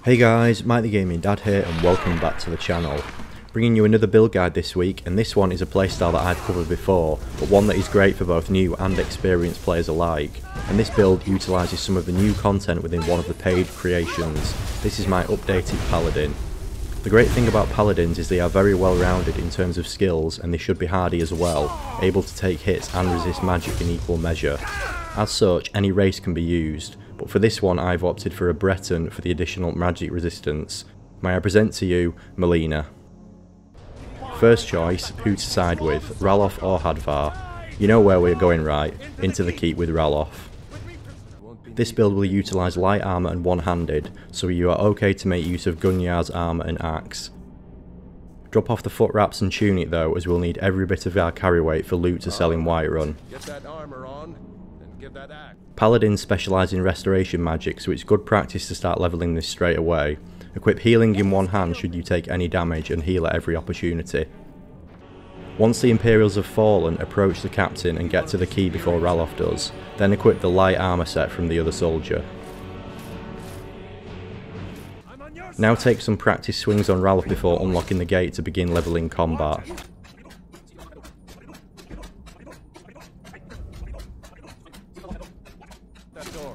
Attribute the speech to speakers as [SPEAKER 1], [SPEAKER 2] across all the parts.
[SPEAKER 1] Hey guys, Mike the Gaming Dad here and welcome back to the channel. Bringing you another build guide this week, and this one is a playstyle that I've covered before, but one that is great for both new and experienced players alike. And this build utilises some of the new content within one of the paid creations. This is my updated Paladin. The great thing about Paladins is they are very well rounded in terms of skills, and they should be hardy as well, able to take hits and resist magic in equal measure. As such, any race can be used, but for this one I've opted for a Breton for the additional magic resistance. May I present to you Melina. First choice, who to side with, Ralof or Hadvar? You know where we're going, right? Into the keep with Ralof. This build will utilise light armour and one-handed, so you are okay to make use of Gunyar's armour and axe. Drop off the foot wraps and tunic though, as we'll need every bit of our carry weight for loot to sell in Whiterun. Paladins specialise in restoration magic, so it's good practice to start levelling this straight away. Equip healing in one hand should you take any damage, and heal at every opportunity. Once the Imperials have fallen, approach the captain and get to the key before Ralof does, then equip the light armour set from the other soldier. Now take some practice swings on Ralof before unlocking the gate to begin levelling combat.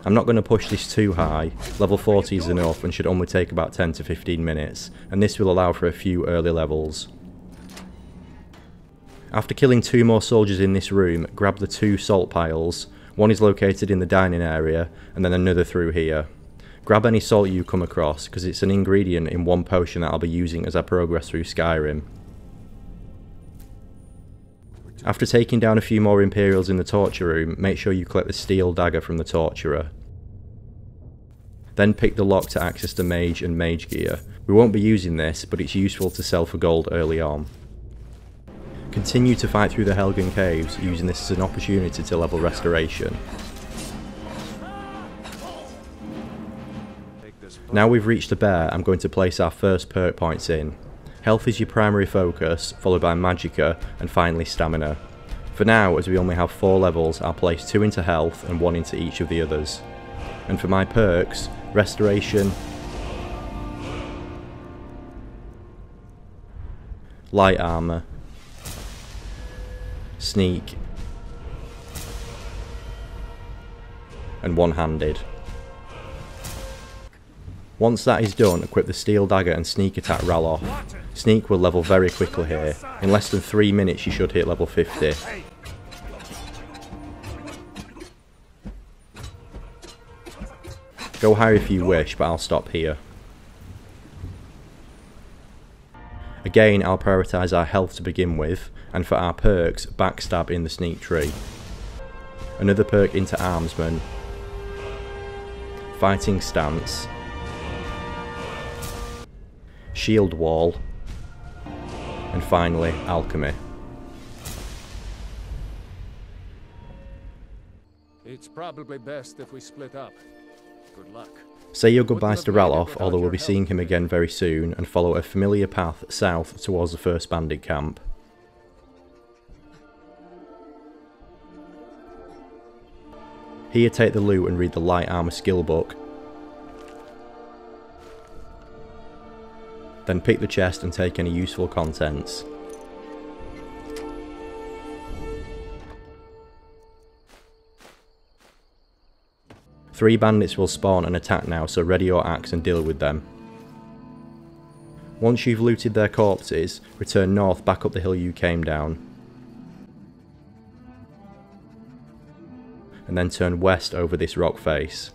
[SPEAKER 1] I'm not going to push this too high, level 40 is enough and should only take about 10 to 15 minutes, and this will allow for a few early levels. After killing 2 more soldiers in this room, grab the 2 salt piles. One is located in the dining area, and then another through here. Grab any salt you come across, because it's an ingredient in one potion that I'll be using as I progress through Skyrim. After taking down a few more Imperials in the torture room, make sure you collect the steel dagger from the torturer. Then pick the lock to access the mage and mage gear. We won't be using this, but it's useful to sell for gold early on. Continue to fight through the Helgen caves, using this as an opportunity to level restoration. Now we've reached the bear, I'm going to place our first perk points in. Health is your primary focus, followed by Magicka, and finally Stamina. For now, as we only have 4 levels, I'll place 2 into health and 1 into each of the others. And for my perks, Restoration, Light Armour, Sneak, and one-handed. Once that is done, equip the steel dagger and sneak attack Ralof. Sneak will level very quickly here. In less than 3 minutes you should hit level 50. Go higher if you wish, but I'll stop here. Again, I'll prioritise our health to begin with, and for our perks, Backstab in the sneak tree. Another perk into Armsman, Fighting Stance, Shield Wall, and finally Alchemy.
[SPEAKER 2] It's probably best if we split up. Good luck.
[SPEAKER 1] Say your goodbyes to Ralof, although we'll be seeing him again very soon, and follow a familiar path south towards the first bandit camp. Here take the loot and read the light armour skill book. Then pick the chest and take any useful contents. Three bandits will spawn and attack now, so ready your axe and deal with them. Once you've looted their corpses, return north back up the hill you came down. And then turn west over this rock face.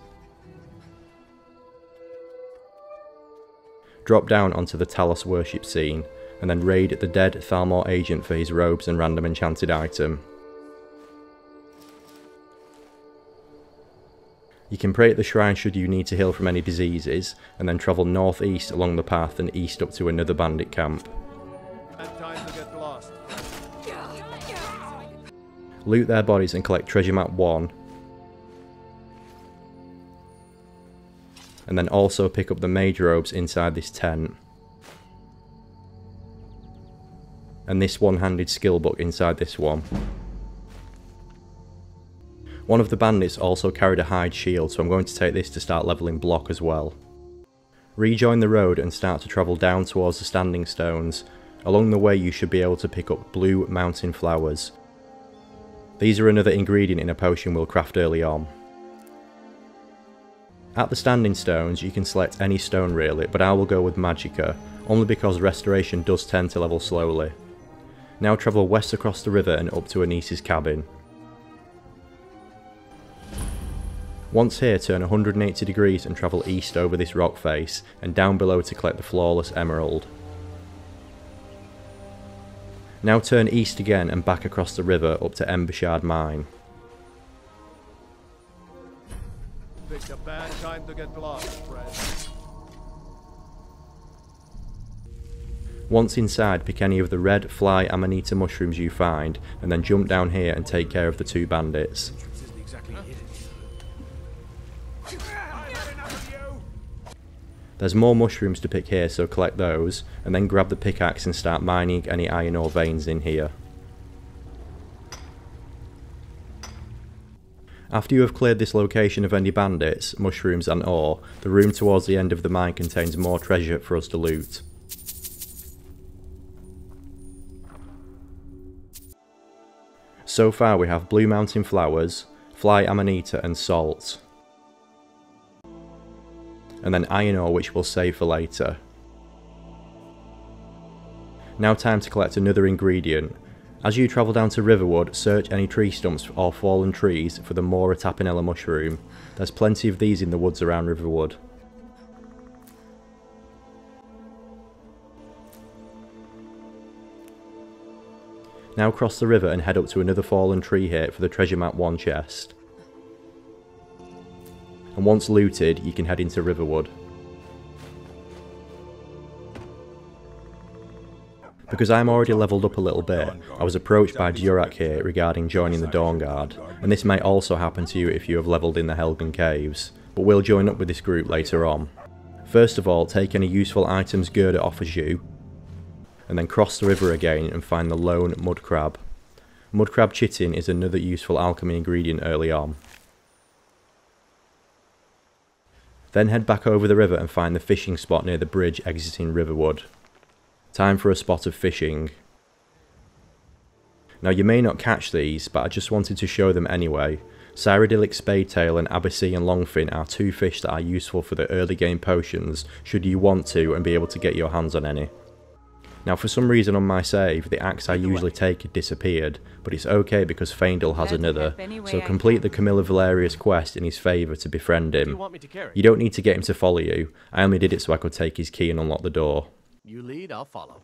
[SPEAKER 1] Drop down onto the Talos worship scene, and then raid the dead Thalmor agent for his robes and random enchanted item. You can pray at the shrine should you need to heal from any diseases, and then travel northeast along the path and east up to another bandit camp. Loot their bodies and collect treasure map 1. And then also pick up the mage robes inside this tent. And this one-handed skill book inside this one. One of the bandits also carried a hide shield, so I'm going to take this to start leveling block as well. Rejoin the road and start to travel down towards the standing stones. Along the way you should be able to pick up blue mountain flowers. These are another ingredient in a potion we'll craft early on. At the standing stones you can select any stone really, but I will go with Magicka, only because restoration does tend to level slowly. Now travel west across the river and up to Anice's cabin. Once here, turn 180 degrees and travel east over this rock face, and down below to collect the flawless emerald. Now turn east again and back across the river up to Embershard Mine.
[SPEAKER 2] Picked a bad time to get lost, friend.
[SPEAKER 1] Once inside, pick any of the red fly amanita mushrooms you find, and then jump down here and take care of the 2 bandits. There's more mushrooms to pick here, so collect those, and then grab the pickaxe and start mining any iron ore veins in here. After you have cleared this location of any bandits, mushrooms and ore, the room towards the end of the mine contains more treasure for us to loot. So far we have blue mountain flowers, fly amanita and salt. And then iron ore, which we'll save for later. Now time to collect another ingredient. As you travel down to Riverwood, search any tree stumps or fallen trees for the Mora Tapinella mushroom. There's plenty of these in the woods around Riverwood. Now cross the river and head up to another fallen tree here for the Treasure Map 1 chest. And once looted, you can head into Riverwood. Because I'm already leveled up a little bit, I was approached by Durak here regarding joining the Dawn Guard, and this may also happen to you if you have leveled in the Helgen Caves, but we'll join up with this group later on. First of all, take any useful items Gerda offers you, and then cross the river again and find the lone mud crab. Mud crab chitin is another useful alchemy ingredient early on. Then head back over the river and find the fishing spot near the bridge exiting Riverwood. Time for a spot of fishing. Now you may not catch these, but I just wanted to show them anyway. Cyrodiilic Spadetail and Abyssinian Longfin are 2 fish that are useful for the early game potions, should you want to and be able to get your hands on any. Now for some reason on my save, the axe I usually take had disappeared, but it's okay because Faendal has another, so complete the Camilla Valerius quest in his favour to befriend him. You don't need to get him to follow you, I only did it so I could take his key and unlock the door.
[SPEAKER 3] You lead, I'll follow.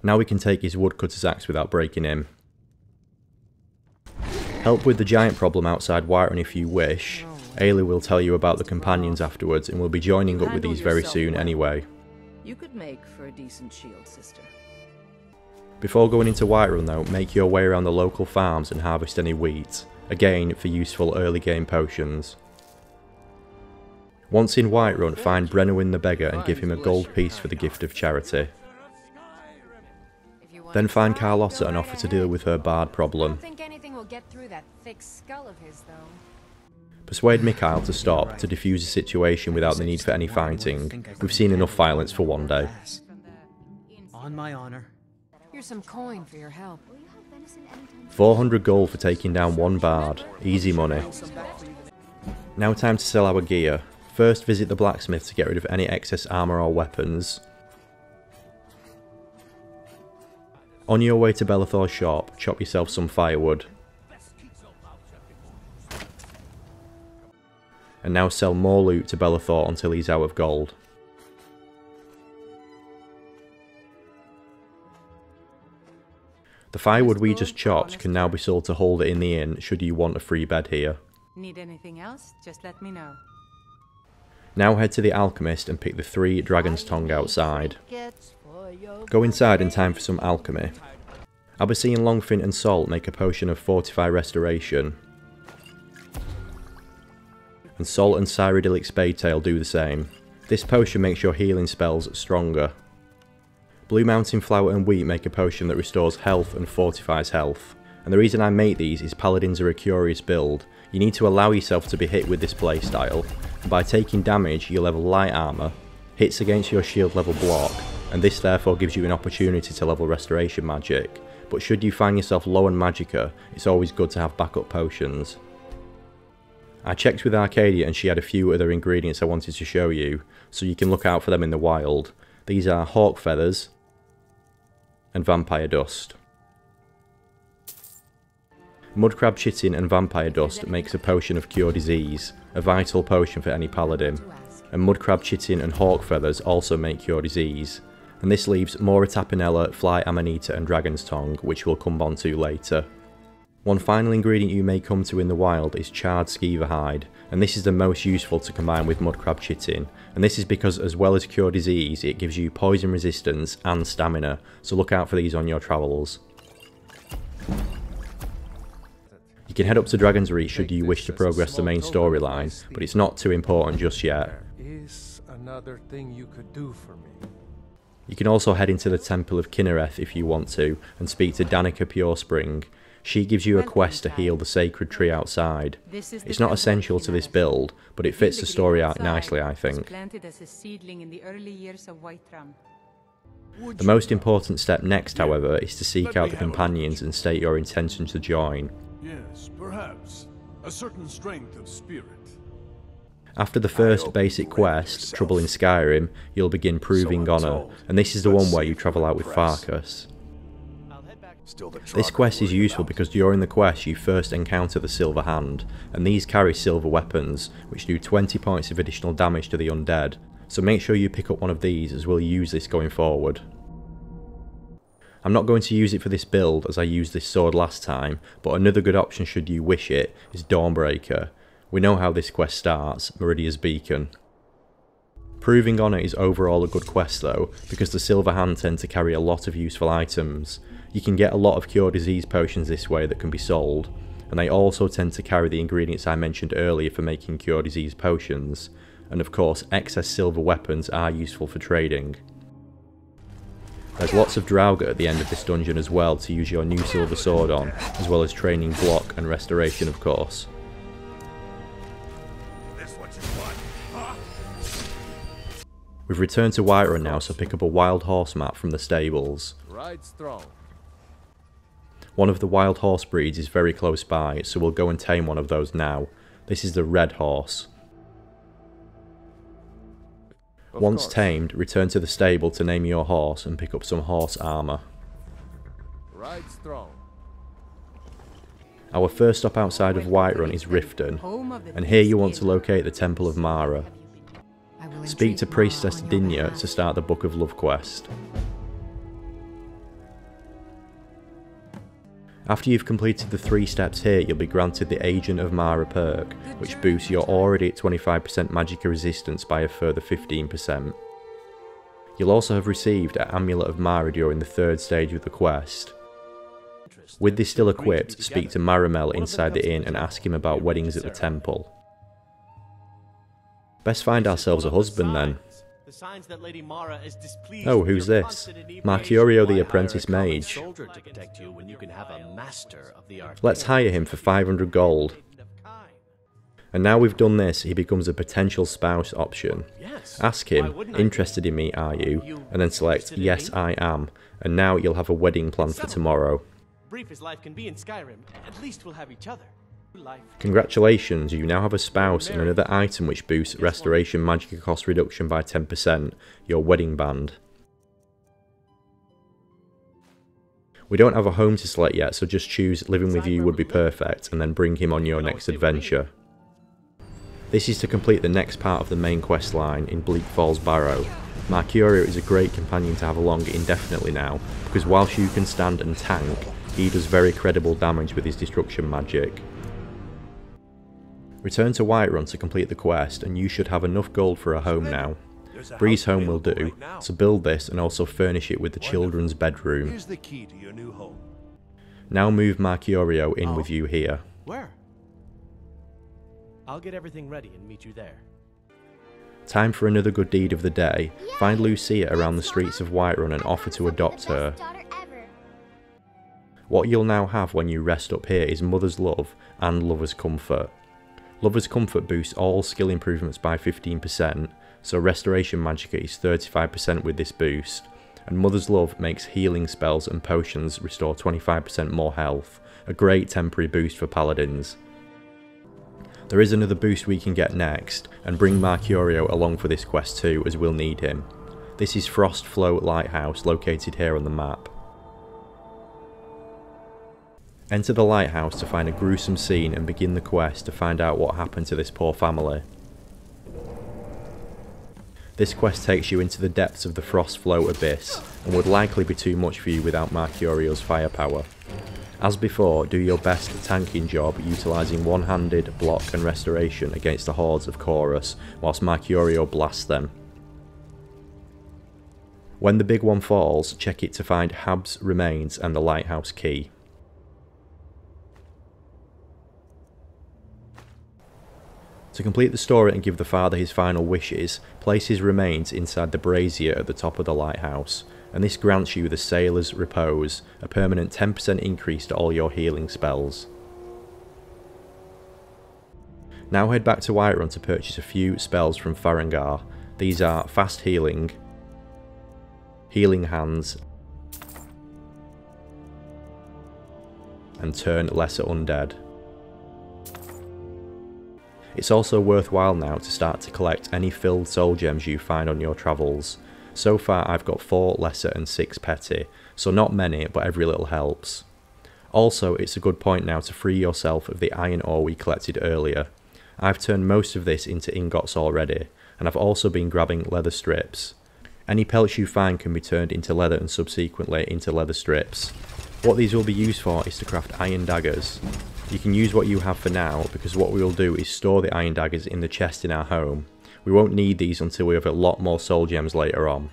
[SPEAKER 1] Now we can take his woodcutter's axe without breaking him. Help with the giant problem outside Whiterun if you wish. Ailey will tell you about the companions afterwards, and we'll be joining up with these very soon anyway.
[SPEAKER 4] You could make for a decent shield, sister.
[SPEAKER 1] Before going into Whiterun though, make your way around the local farms and harvest any wheat, again for useful early game potions. Once in Whiterun, find Brenowyn the beggar and give him a gold piece for the gift of charity. Then find Carlotta and offer to deal with her bard problem.
[SPEAKER 5] I don't think anything will get through that thick skull of his though.
[SPEAKER 1] Persuade Mikhail to stop, to defuse the situation without the need for any fighting. We've seen enough violence for one day.
[SPEAKER 3] On my honor.
[SPEAKER 5] Here's some coin for your help.
[SPEAKER 1] 400 gold for taking down 1 bard. Easy money. Now time to sell our gear. First visit the blacksmith to get rid of any excess armour or weapons. On your way to Belethor's shop, chop yourself some firewood. And now sell more loot to Belethor until he's out of gold. The firewood we just chopped can now be sold to Holder in the inn should you want a free bed here.
[SPEAKER 5] Need anything else? Just let me know.
[SPEAKER 1] Now head to the Alchemist and pick the 3 Dragon's Tongue outside. Go inside in time for some alchemy. Abyssinian Longfin and Salt make a potion of Fortify Restoration. And Salt and Cyrodiilic Spadetail do the same. This potion makes your healing spells stronger. Blue Mountain Flower and Wheat make a potion that restores health and fortifies health. And the reason I make these is Paladins are a curious build. You need to allow yourself to be hit with this playstyle, and by taking damage you level light armour, hits against your shield level block, and this therefore gives you an opportunity to level restoration magic. But should you find yourself low on magicka, it's always good to have backup potions. I checked with Arcadia and she had a few other ingredients I wanted to show you, so you can look out for them in the wild. These are hawk feathers and vampire dust. Mudcrab chitin and vampire dust makes a potion of cure disease, a vital potion for any paladin, and mudcrab chitin and hawk feathers also make cure disease. And this leaves Mora Tapinella, Fly Amanita and Dragon's Tongue, which we'll come on to later. One final ingredient you may come to in the wild is charred skeever hide, and this is the most useful to combine with mudcrab chitin, and this is because as well as cure disease it gives you poison resistance and stamina, so look out for these on your travels. You can head up to Dragon's Reach should you wish to progress the main storyline, but it's not too important just yet.
[SPEAKER 2] There is another thing you could do for me.
[SPEAKER 1] You can also head into the Temple of Kinnereth if you want to, and speak to Danica Purespring. She gives you a quest to heal the sacred tree outside. It's not essential to this build, but it fits the story arc nicely, I think. The most important step next, however, is to seek out the companions and state your intention to join.
[SPEAKER 6] Yes, perhaps. A certain strength of spirit.
[SPEAKER 1] After the first basic quest, Trouble in Skyrim, you'll begin Proving Honour, and this is the one where you travel out with Farkas. This quest is useful because during the quest you first encounter the Silver Hand, and these carry silver weapons, which do 20 points of additional damage to the undead, so make sure you pick up one of these as we'll use this going forward. I'm not going to use it for this build as I used this sword last time, but another good option should you wish it is Dawnbreaker. We know how this quest starts, Meridia's Beacon. Proving Honour is overall a good quest though, because the Silver Hand tend to carry a lot of useful items. You can get a lot of cure disease potions this way that can be sold, and they also tend to carry the ingredients I mentioned earlier for making cure disease potions, and of course excess silver weapons are useful for trading. There's lots of Draugr at the end of this dungeon as well to use your new silver sword on, as well as training block and restoration of course. We've returned to Whiterun now, so pick up a wild horse map from the stables.
[SPEAKER 2] Ride strong.
[SPEAKER 1] One of the wild horse breeds is very close by, so we'll go and tame one of those now. This is the red horse. Once tamed, return to the stable to name your horse and pick up some horse armour.
[SPEAKER 2] Ride strong.
[SPEAKER 1] Our first stop outside of Whiterun is Riften, and here you want to locate the Temple of Mara. Speak to Priestess Dinya to start the Book of Love quest. After you've completed the 3 steps here, you'll be granted the Agent of Mara perk, which boosts your already at 25% magicka resistance by a further 15%. You'll also have received an Amulet of Mara during the 3rd stage of the quest. With this still equipped, speak to Maramel inside the inn and ask him about weddings at the temple. Best find ourselves a husband then. Oh, who's this? Mercurio the apprentice mage. Let's hire him for 500 gold. And now we've done this, he becomes a potential spouse option. Ask him, interested in me are you? And then select, yes I am. And now you'll have a wedding planned for tomorrow.
[SPEAKER 3] Brief as life can be in Skyrim, at least we'll have each other.
[SPEAKER 1] Congratulations, you now have a spouse and another item which boosts restoration magicka cost reduction by 10%, your wedding band. We don't have a home to select yet, so just choose living with you would be perfect and then bring him on your next adventure. This is to complete the next part of the main quest line in Bleak Falls Barrow. Mercurio is a great companion to have along indefinitely now, because whilst you can stand and tank, he does very credible damage with his destruction magic. Return to Whiterun to complete the quest and you should have enough gold for a home now. Breeze Home will do, so build this and also furnish it with the children's bedroom.
[SPEAKER 6] Here's the key to your new home.
[SPEAKER 1] Now move Mercurio in with you here.
[SPEAKER 3] Where? I'll get everything ready and meet you there.
[SPEAKER 1] Time for another good deed of the day. Find Lucia around the streets of Whiterun and offer to adopt her. What you'll now have when you rest up here is Mother's Love and Lover's Comfort. Lover's Comfort boosts all skill improvements by 15%, so Restoration Magicka is 35% with this boost, and Mother's Love makes healing spells and potions restore 25% more health, a great temporary boost for Paladins. There is another boost we can get next, and bring Mercurio along for this quest too, as we'll need him. This is Frost Flow Lighthouse, located here on the map. Enter the lighthouse to find a gruesome scene and begin the quest to find out what happened to this poor family. This quest takes you into the depths of the Frost Flow Abyss, and would likely be too much for you without Mercurio's firepower. As before, do your best tanking job utilising one-handed, block and restoration against the hordes of Chorus, whilst Mercurio blasts them. When the big one falls, check it to find Hab's remains and the lighthouse key. To complete the story and give the father his final wishes, place his remains inside the brazier at the top of the lighthouse, and this grants you the Sailor's Repose, a permanent 10% increase to all your healing spells. Now head back to Whiterun to purchase a few spells from Farengar. These are Fast Healing, Healing Hands, and Turn Lesser Undead. It's also worthwhile now to start to collect any filled soul gems you find on your travels. So far I've got 4 lesser and 6 petty, so not many, but every little helps. Also, it's a good point now to free yourself of the iron ore we collected earlier. I've turned most of this into ingots already, and I've also been grabbing leather strips. Any pelts you find can be turned into leather and subsequently into leather strips. What these will be used for is to craft iron daggers. You can use what you have for now, because what we will do is store the iron daggers in the chest in our home. We won't need these until we have a lot more soul gems later on.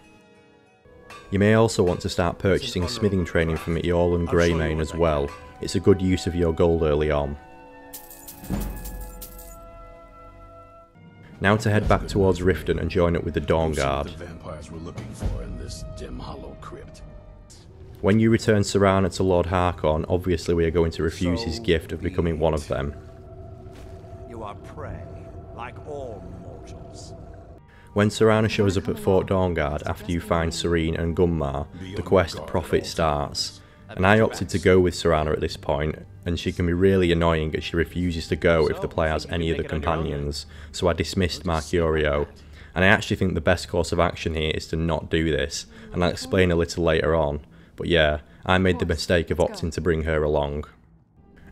[SPEAKER 1] You may also want to start purchasing smithing training from Eorlund Greymane as well. It's a good use of your gold early on. Now to head back towards Riften and join up with the Dawn Guard. When you return Serana to Lord Harkon, obviously we are going to refuse his gift of becoming one of them.
[SPEAKER 7] You are prey, like all mortals.
[SPEAKER 1] When Serana shows up at Fort Dawnguard after you find Serene and Gunmar, the quest Prophet starts. And I opted to go with Serana at this point, and she can be really annoying as she refuses to go if the player has any other companions, so I dismissed Mercurio. And I actually think the best course of action here is to not do this, and I'll explain a little later on. But yeah, I made the mistake of opting to bring her along.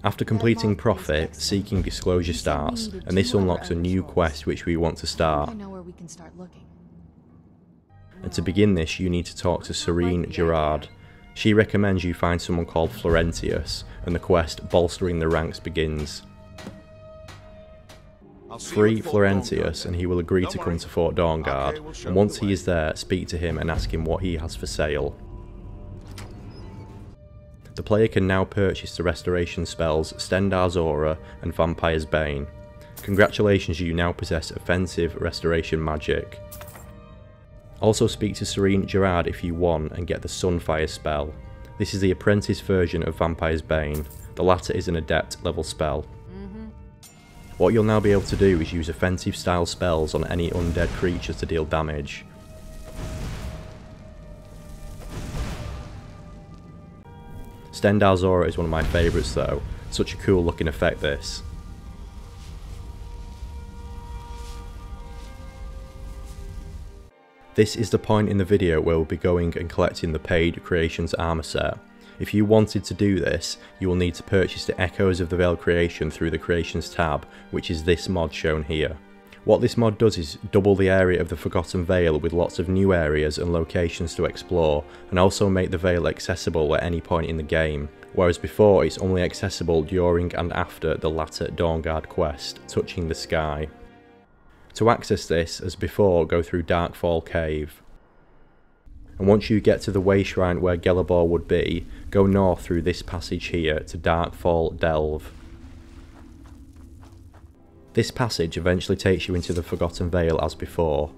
[SPEAKER 1] After completing Prophet, Seeking Disclosure starts, and this unlocks a new quest which we want to start. And to begin this, you need to talk to Serene Gerard. She recommends you find someone called Florentius, and the quest Bolstering the Ranks begins. Free Florentius and he will agree to come to Fort Dawnguard, and once he is there, speak to him and ask him what he has for sale. The player can now purchase the restoration spells Stendarr's Aura and Vampire's Bane. Congratulations, you now possess offensive restoration magic. Also speak to Serene Gerard if you want and get the Sunfire spell. This is the apprentice version of Vampire's Bane. The latter is an adept level spell. What you'll now be able to do is use offensive style spells on any undead creatures to deal damage. Stendarr's Aura is one of my favourites though, such a cool looking effect this. This is the point in the video where we'll be going and collecting the paid Creations armour set. If you wanted to do this, you will need to purchase the Echoes of the Vale creation through the Creations tab, which is this mod shown here. What this mod does is double the area of the Forgotten Vale with lots of new areas and locations to explore, and also make the Vale accessible at any point in the game, whereas before it's only accessible during and after the latter Dawnguard quest, Touching the Sky. To access this, as before, go through Darkfall Cave. And once you get to the way shrine where Gelabor would be, go north through this passage here to Darkfall Delve. This passage eventually takes you into the Forgotten Vale as before.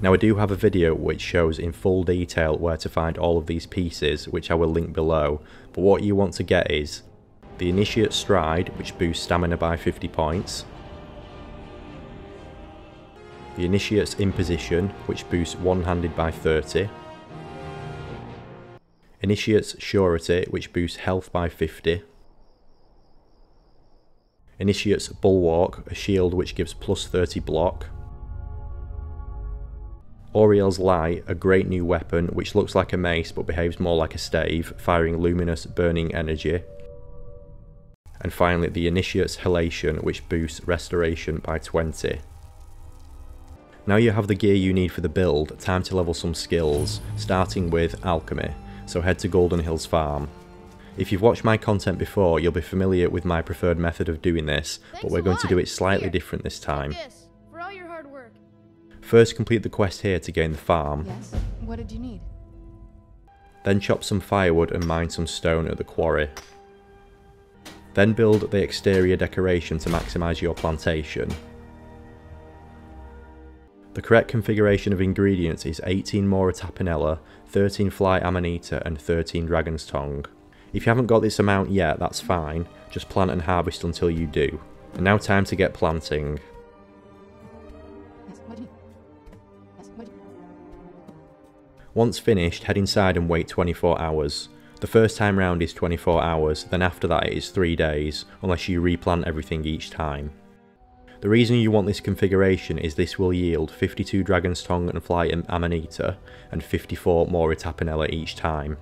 [SPEAKER 1] Now I do have a video which shows in full detail where to find all of these pieces, which I will link below, but what you want to get is the Initiate Stride, which boosts stamina by 50 points, the Initiate's Imposition, which boosts one-handed by 30, Initiate's Surety, which boosts health by 50, Initiate's Bulwark, a shield which gives plus 30 block, Auriel's Light, a great new weapon which looks like a mace but behaves more like a stave, firing luminous burning energy, and finally the Initiate's Halation, which boosts restoration by 20. Now you have the gear you need for the build, time to level some skills, starting with Alchemy, so head to Golden Hills Farm. If you've watched my content before, you'll be familiar with my preferred method of doing this, but we're going to do it slightly different this time.
[SPEAKER 8] For all your hard work.
[SPEAKER 1] First complete the quest here to gain the farm.
[SPEAKER 8] Yes. What did you need?
[SPEAKER 1] Then chop some firewood and mine some stone at the quarry. Then build the exterior decoration to maximise your plantation. The correct configuration of ingredients is 18 Mora Tapinella, 13 Fly Amanita and 13 Dragon's Tongue. If you haven't got this amount yet, that's fine, just plant and harvest until you do. And now time to get planting. Once finished, head inside and wait 24 hours. The first time round is 24 hours, then after that it is 3 days, unless you replant everything each time. The reason you want this configuration is this will yield 52 Dragon's Tongue and Fly Amanita, and 54 Mora Tapinella each time.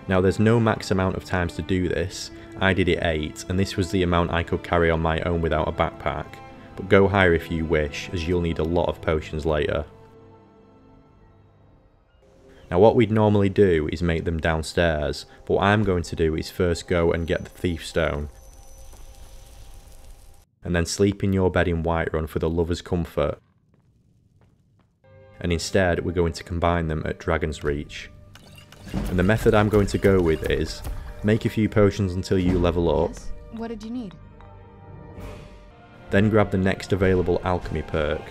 [SPEAKER 1] Now there's no max amount of times to do this, I did it 8, and this was the amount I could carry on my own without a backpack, but go higher if you wish, as you'll need a lot of potions later. Now what we'd normally do is make them downstairs, but what I'm going to do is first go and get the Thief Stone, and then sleep in your bed in Whiterun for the lover's comfort, and instead we're going to combine them at Dragon's Reach. And the method I'm going to go with is, make a few potions until you level up,
[SPEAKER 8] Yes. What did you need?
[SPEAKER 1] then grab the next available alchemy perk.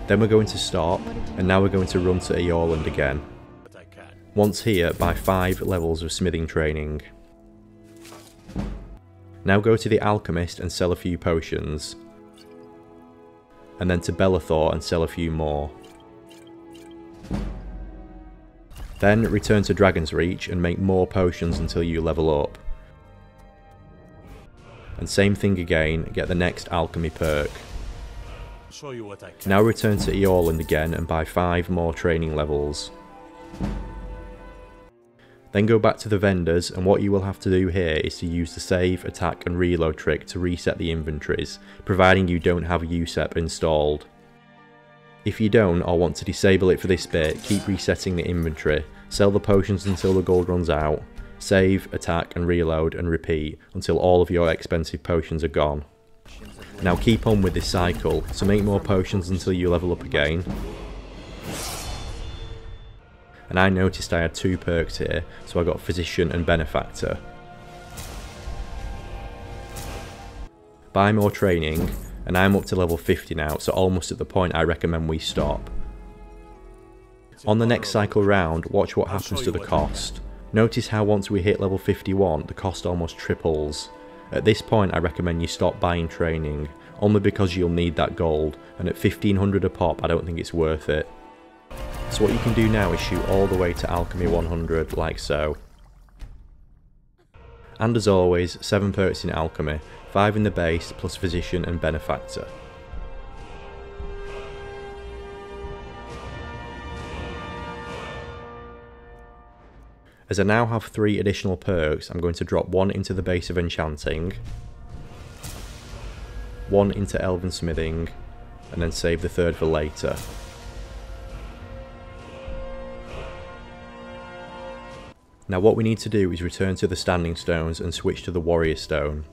[SPEAKER 1] Then we're going to stop, and now we're going to run to Eorland again. Once here, buy 5 levels of smithing training. Now go to the Alchemist and sell a few potions. And then to Bellathor and sell a few more. Then return to Dragon's Reach and make more potions until you level up. And same thing again, get the next alchemy perk.
[SPEAKER 7] Show you what I can.
[SPEAKER 1] Now return to Eorland again and buy 5 more training levels. Then go back to the vendors, and what you will have to do here is to use the save, attack and reload trick to reset the inventories, providing you don't have USEP installed. If you don't or want to disable it for this bit, keep resetting the inventory, sell the potions until the gold runs out, save, attack and reload and repeat until all of your expensive potions are gone. Now keep on with this cycle, so make more potions until you level up again. And I noticed I had 2 perks here, so I got Physician and Benefactor. Buy more training, and I'm up to level 50 now, so almost at the point I recommend we stop. On the next cycle round, watch what happens to the cost. Notice how once we hit level 51, the cost almost triples. At this point I recommend you stop buying training, only because you'll need that gold, and at 1500 a pop I don't think it's worth it. So what you can do now is shoot all the way to Alchemy 100, like so. And as always, 7 perks in Alchemy, 5 in the base, plus Physician and Benefactor. As I now have 3 additional perks, I'm going to drop 1 into the base of Enchanting, 1 into Elven Smithing, and then save the 3rd for later. Now what we need to do is return to the Standing Stones and switch to the Warrior Stone.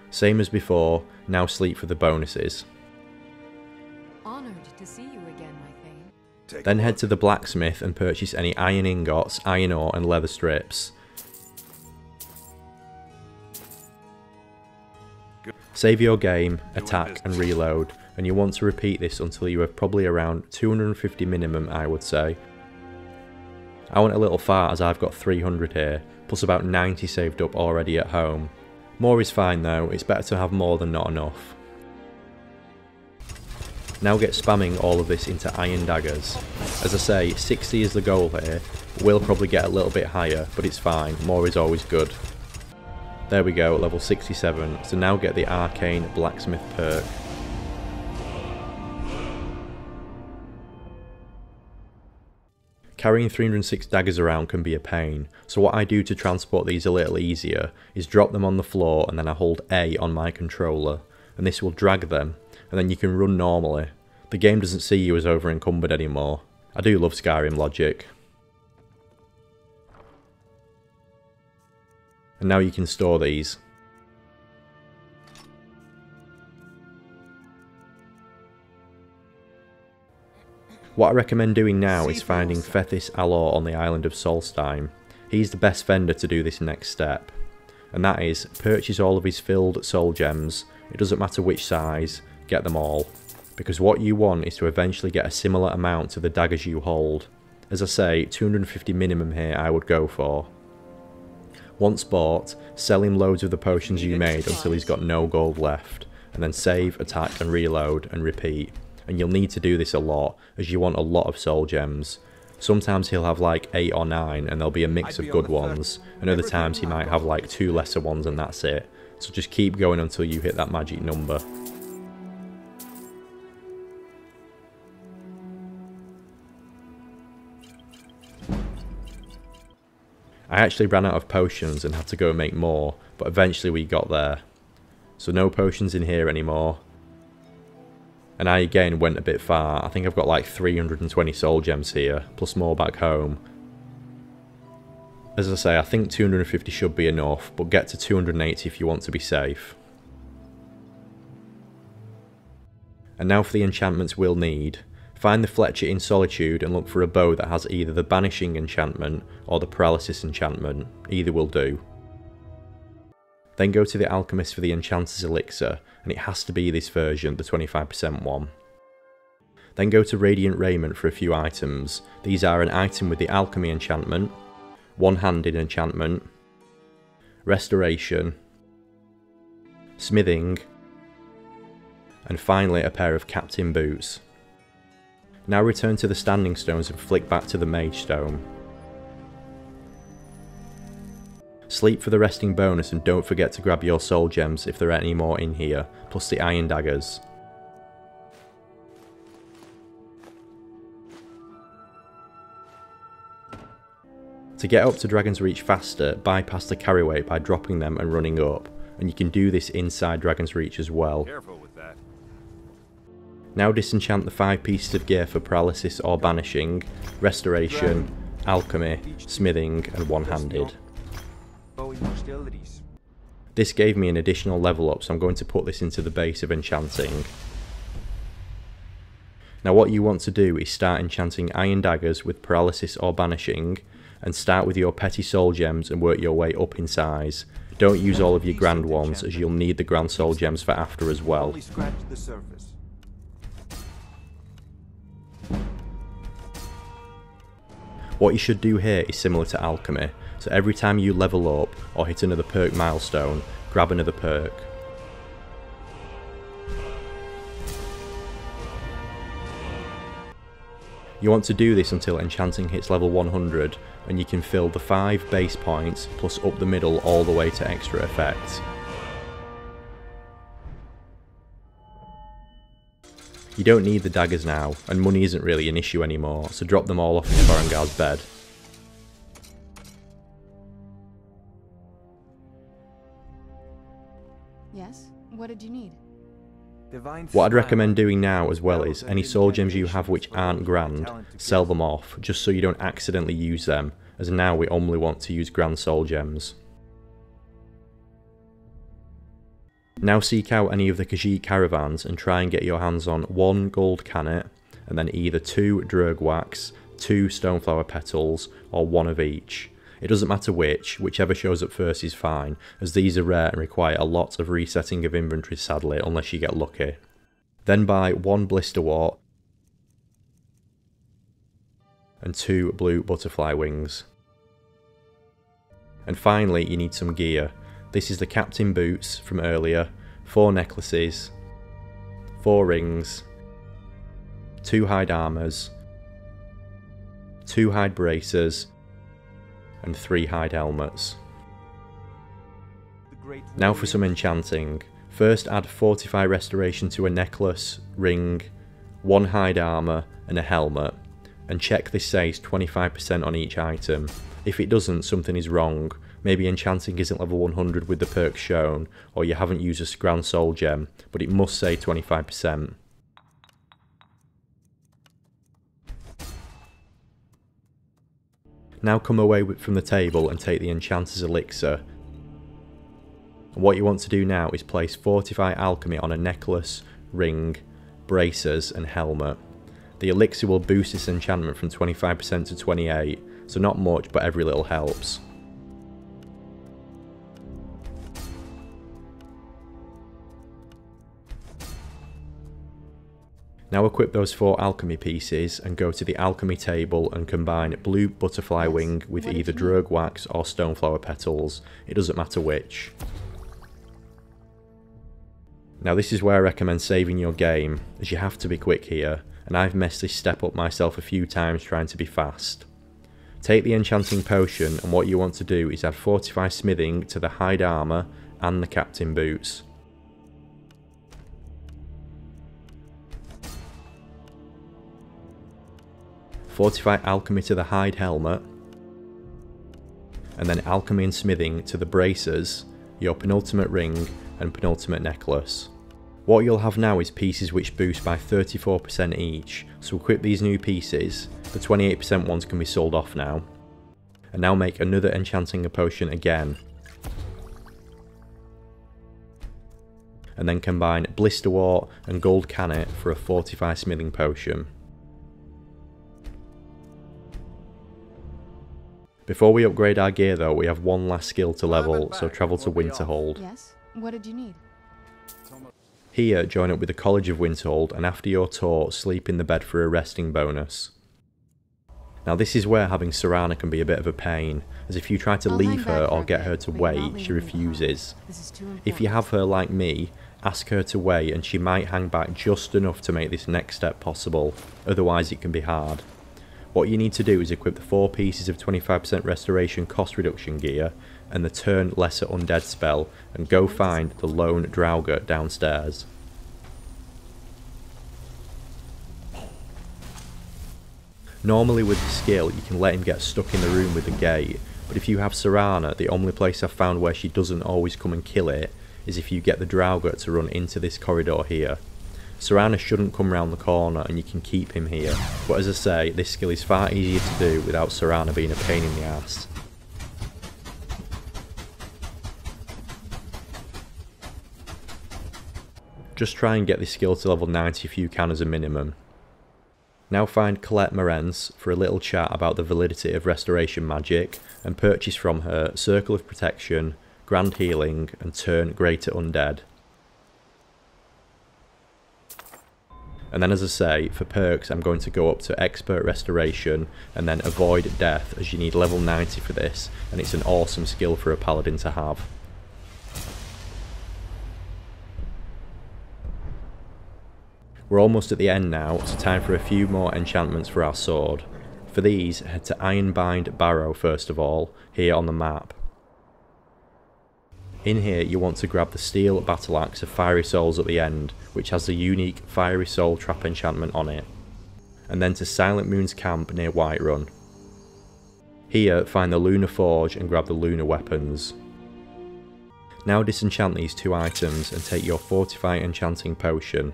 [SPEAKER 1] Same as before, now sleep for the bonuses.
[SPEAKER 5] Honored to see you again, my Thane.
[SPEAKER 1] Then head to the blacksmith and purchase any iron ingots, iron ore and leather strips. Save your game, attack and reload, and you want to repeat this until you have probably around 250 minimum, I would say. I went a little far as I've got 300 here, plus about 90 saved up already at home. More is fine though, it's better to have more than not enough. Now get spamming all of this into iron daggers. As I say, 60 is the goal here. We'll probably get a little bit higher, but it's fine, more is always good. There we go, level 67, so now get the arcane blacksmith perk. Carrying 306 daggers around can be a pain, so what I do to transport these a little easier is drop them on the floor and then I hold A on my controller, and this will drag them, and then you can run normally. The game doesn't see you as over encumbered anymore. I do love Skyrim logic. And now you can store these. What I recommend doing now is finding Fethis Alor on the island of Solstheim. He's the best vendor to do this next step. And that is, purchase all of his filled soul gems, it doesn't matter which size, get them all. Because what you want is to eventually get a similar amount to the daggers you hold. As I say, 250 minimum here I would go for. Once bought, sell him loads of the potions you made until he's got no gold left, and then save, attack and reload and repeat. And you'll need to do this a lot, as you want a lot of soul gems. Sometimes he'll have like 8 or 9 and there'll be a mix of good ones, and other times he might have like 2 lesser ones and that's it. So just keep going until you hit that magic number. I actually ran out of potions and had to go make more, but eventually we got there. So no potions in here anymore. And I again went a bit far. I think I've got like 320 soul gems here, plus more back home. As I say, I think 250 should be enough, but get to 280 if you want to be safe. And now for the enchantments we'll need. Find the Fletcher in Solitude and look for a bow that has either the Banishing enchantment or the Paralysis enchantment. Either will do. Then go to the Alchemist for the Enchanter's Elixir, and it has to be this version, the 25% one. Then go to Radiant Raiment for a few items. These are an item with the Alchemy enchantment, One-Handed enchantment, Restoration, Smithing, and finally a pair of Captain Boots. Now return to the Standing Stones and flick back to the Mage Stone. Sleep for the resting bonus and don't forget to grab your soul gems if there are any more in here, plus the iron daggers. To get up to Dragon's Reach faster, bypass the carryweight by dropping them and running up, and you can do this inside Dragon's Reach as well.
[SPEAKER 6] Careful with that.
[SPEAKER 1] Now disenchant the 5 pieces of gear for Paralysis or Banishing, Restoration, Alchemy, Smithing and One-Handed. This gave me an additional level up, so I'm going to put this into the base of enchanting. Now what you want to do is start enchanting iron daggers with Paralysis or Banishing, and start with your petty soul gems and work your way up in size. Don't use all of your grand ones, as you'll need the grand soul gems for after as well. What you should do here is similar to Alchemy, so every time you level up or hit another perk milestone, grab another perk. You want to do this until enchanting hits level 100, and you can fill the 5 base points plus up the middle all the way to extra effects. You don't need the daggers now, and money isn't really an issue anymore, so drop them all off in Thorangar's bed.
[SPEAKER 8] Yes? What did you need?
[SPEAKER 1] What I'd recommend doing now as well is, any soul gems you have which aren't grand, sell them off, just so you don't accidentally use them, as now we only want to use grand soul gems. Now seek out any of the Khajiit caravans and try and get your hands on 1 gold cannet, and then either 2 Drurg wax, 2 stoneflower petals, or 1 of each. It doesn't matter whichever shows up first is fine, as these are rare and require a lot of resetting of inventory sadly, unless you get lucky. Then buy 1 blister wart and 2 blue butterfly wings. And finally you need some gear. This is the captain boots from earlier, 4 necklaces, 4 rings, 2 hide armours, 2 hide bracers, and 3 hide helmets. Now for some enchanting. First add Fortify Restoration to a necklace, ring, 1 hide armour and a helmet, and check this says 25% on each item. If it doesn't, something is wrong. Maybe enchanting isn't level 100 with the perks shown, or you haven't used a Grand Soul Gem, but it must say 25%. Now come away from the table and take the Enchanter's Elixir. And what you want to do now is place Fortify Alchemy on a necklace, ring, bracers and helmet. The elixir will boost this enchantment from 25% to 28%, so not much, but every little helps. Now equip those 4 alchemy pieces and go to the alchemy table and combine blue butterfly wing with either drug wax or stoneflower petals. It doesn't matter which. Now this is where I recommend saving your game, as you have to be quick here, and I've messed this step up myself a few times trying to be fast. Take the enchanting potion, and what you want to do is add Fortify Smithing to the hide armour and the captain boots. Fortify Alchemy to the hide helmet, and then Alchemy and Smithing to the bracers, your penultimate ring and penultimate necklace. What you'll have now is pieces which boost by 34% each, so equip these new pieces. The 28% ones can be sold off now. And now make another enchanting potion again. And then combine Blisterwort and Gold Cannet for a Fortify Smithing potion. Before we upgrade our gear though, we have one last skill to level, so travel to Winterhold.
[SPEAKER 8] Yes? What did you need?
[SPEAKER 1] Here, join up with the College of Winterhold, and after your tour, sleep in the bed for a resting bonus. Now this is where having Serana can be a bit of a pain, as if you try to leave her or get her to wait, she refuses. If you have her like me, ask her to wait and she might hang back just enough to make this next step possible, otherwise it can be hard. What you need to do is equip the 4 pieces of 25% restoration cost reduction gear and the turn lesser undead spell and go find the lone Draugr downstairs. Normally with the skill you can let him get stuck in the room with the gate, but if you have Serana, the only place I've found where she doesn't always come and kill it is if you get the Draugr to run into this corridor here. Serana shouldn't come round the corner and you can keep him here, but as I say, this skill is far easier to do without Serana being a pain in the ass. Just try and get this skill to level 90 if you can as a minimum. Now find Colette Morenz for a little chat about the validity of restoration magic and purchase from her Circle of Protection, Grand Healing and Turn Greater Undead. And then as I say, for perks I'm going to go up to Expert Restoration and then Avoid Death, as you need level 90 for this and it's an awesome skill for a paladin to have. We're almost at the end now, so time for a few more enchantments for our sword. For these, head to Ironbind Barrow first of all, here on the map. In here you want to grab the Steel Battle Axe of Fiery Souls at the end, which has the unique Fiery Soul Trap enchantment on it. And then to Silent Moon's camp near Whiterun. Here find the Lunar Forge and grab the Lunar Weapons. Now disenchant these 2 items and take your Fortify Enchanting Potion.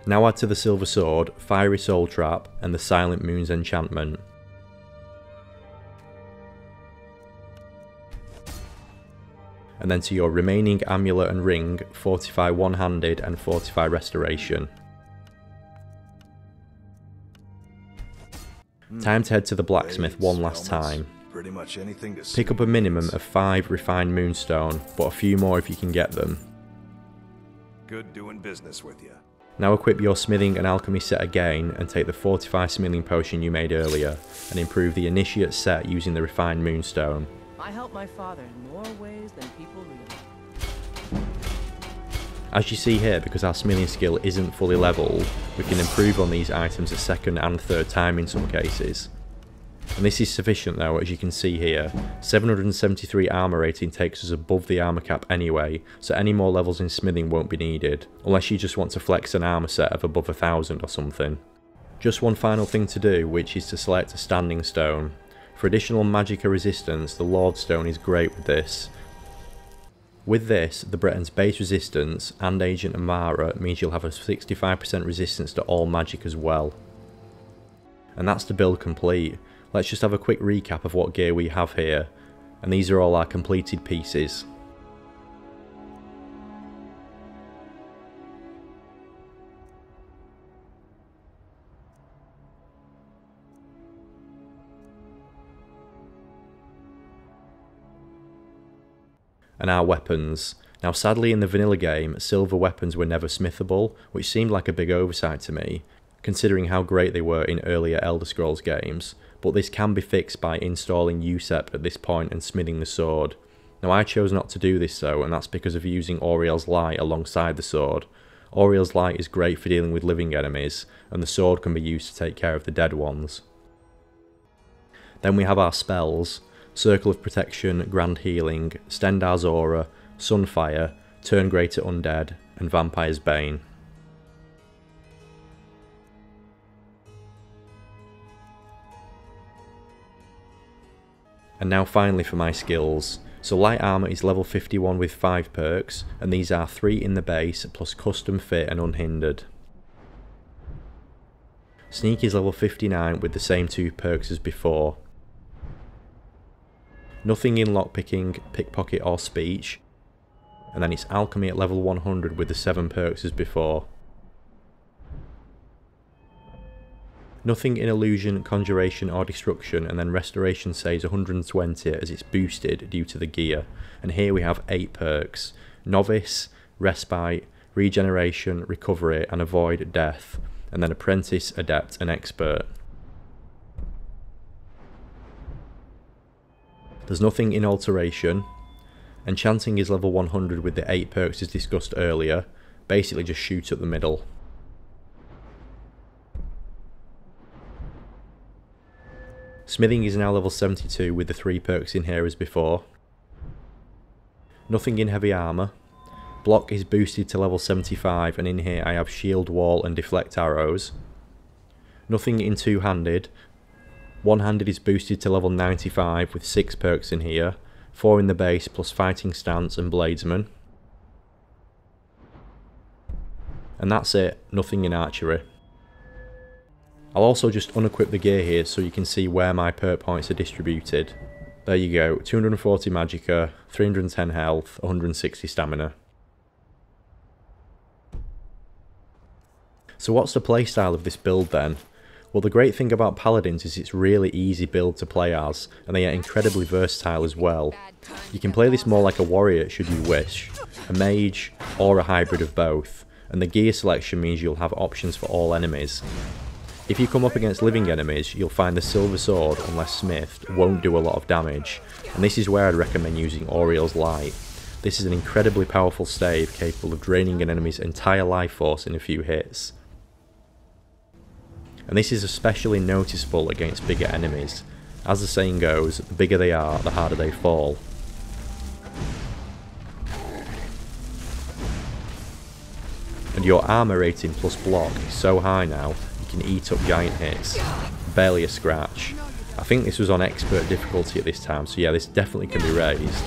[SPEAKER 1] Now add to the Silver Sword, Fiery Soul Trap and the Silent Moon's enchantment. And then to your remaining amulet and ring, Fortify One-Handed and Fortify Restoration. Time to head to the blacksmith one last time. Pick up a minimum of 5 refined moonstone, but a few more if you can get them.
[SPEAKER 9] Good doing business with you.
[SPEAKER 1] Now equip your smithing and alchemy set again and take the fortified smithing potion you made earlier and improve the initiate set using the refined moonstone.
[SPEAKER 4] I help my father in more ways than people realize.
[SPEAKER 1] As you see here, because our smithing skill isn't fully leveled, we can improve on these items a second and third time in some cases. And this is sufficient though, as you can see here. 773 armor rating takes us above the armor cap anyway, so any more levels in smithing won't be needed, unless you just want to flex an armor set of above 1000 or something. Just one final thing to do, which is to select a standing stone. For additional magicka resistance, the Lord Stone is great with this. With this, the Breton's base resistance and Agent Amara means you'll have a 65% resistance to all magic as well. And that's the build complete. Let's just have a quick recap of what gear we have here, and these are all our completed pieces. And our weapons. Now sadly in the vanilla game, silver weapons were never smithable, which seemed like a big oversight to me, considering how great they were in earlier Elder Scrolls games, but this can be fixed by installing USEP at this point and smithing the sword. Now I chose not to do this though, and that's because of using Auriel's Light alongside the sword. Auriel's Light is great for dealing with living enemies, and the sword can be used to take care of the dead ones. Then we have our spells: Circle of Protection, Grand Healing, Stendarr's Aura, Sunfire, Turn Greater Undead, and Vampire's Bane. And now finally for my skills. So light armor is level 51 with 5 perks, and these are 3 in the base plus custom fit and unhindered. Sneak is level 59 with the same 2 perks as before. Nothing in lockpicking, pickpocket or speech, and then it's alchemy at level 100 with the 7 perks as before. Nothing in illusion, conjuration or destruction, and then restoration saves 120 as it's boosted due to the gear. And here we have 8 perks: novice, respite, regeneration, recovery and avoid death, and then apprentice, adept and expert. There's nothing in alteration. Enchanting is level 100 with the 8 perks as discussed earlier, basically just shoot up the middle. Smithing is now level 72 with the 3 perks in here as before. Nothing in heavy armour. Block is boosted to level 75, and in here I have shield wall and deflect arrows. Nothing in two-handed. One-handed is boosted to level 95 with 6 perks in here, 4 in the base plus fighting stance and bladesman. And that's it, nothing in archery. I'll also just unequip the gear here so you can see where my perk points are distributed. There you go, 240 magicka, 310 health, 160 stamina. So what's the playstyle of this build then? Well, the great thing about Paladins is it's really easy build to play as, and they are incredibly versatile as well. You can play this more like a warrior should you wish, a mage, or a hybrid of both, and the gear selection means you'll have options for all enemies. If you come up against living enemies, you'll find the silver sword, unless smithed, won't do a lot of damage, and this is where I'd recommend using Auriel's Light. This is an incredibly powerful stave capable of draining an enemy's entire life force in a few hits. And this is especially noticeable against bigger enemies. As the saying goes, the bigger they are, the harder they fall. And your armor rating plus block is so high now, you can eat up giant hits. Barely a scratch. I think this was on expert difficulty at this time, so yeah, this definitely can be raised.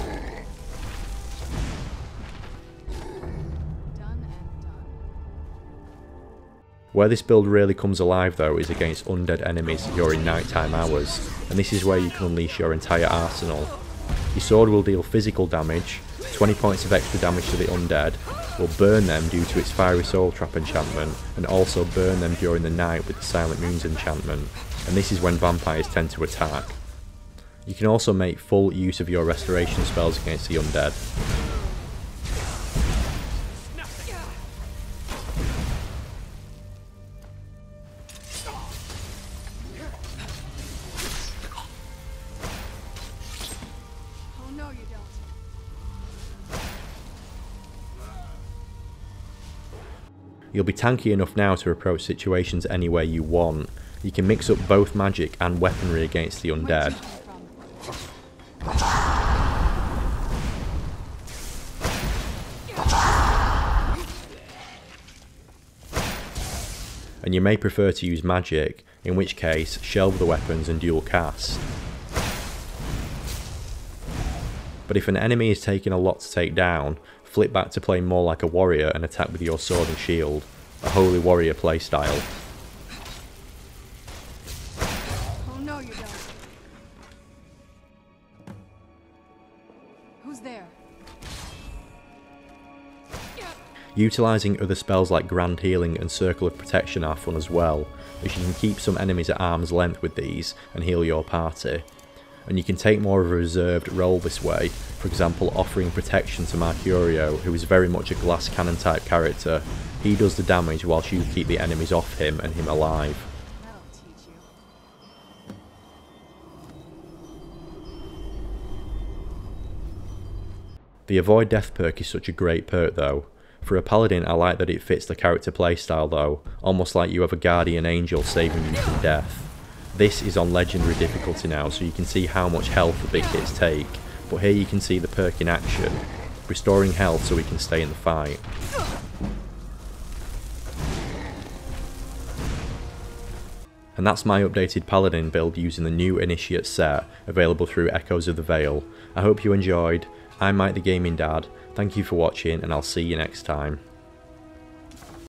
[SPEAKER 1] Where this build really comes alive though is against undead enemies during nighttime hours, and this is where you can unleash your entire arsenal. Your sword will deal physical damage, 20 points of extra damage to the undead, will burn them due to its fiery soul trap enchantment, and also burn them during the night with the silent moons enchantment, and this is when vampires tend to attack. You can also make full use of your restoration spells against the undead.
[SPEAKER 8] no, you don't.
[SPEAKER 1] You'll be tanky enough now to approach situations any way you want. You can mix up both magic and weaponry against the undead. And you may prefer to use magic, in which case shelve the weapons and dual cast. But if an enemy is taking a lot to take down, flip back to playing more like a warrior and attack with your sword and shield, a holy warrior playstyle.
[SPEAKER 8] Oh no, you don't. Who's there?
[SPEAKER 1] Utilising other spells like Grand Healing and Circle of Protection are fun as well, as you can keep some enemies at arm's length with these and heal your party. And you can take more of a reserved role this way, for example offering protection to Mercurio, who is very much a glass cannon type character. He does the damage whilst you keep the enemies off him and him alive.
[SPEAKER 8] That'll teach you.
[SPEAKER 1] The Avoid Death perk is such a great perk though. For a Paladin I like that it fits the character playstyle though, almost like you have a guardian angel saving you from death. This is on legendary difficulty now, so you can see how much health the big hits take, but here you can see the perk in action, restoring health so we can stay in the fight. And that's my updated Paladin build using the new Initiate set, available through Echoes of the Vale. I hope you enjoyed. I'm Mike the Gaming Dad, thank you for watching and I'll see you next time.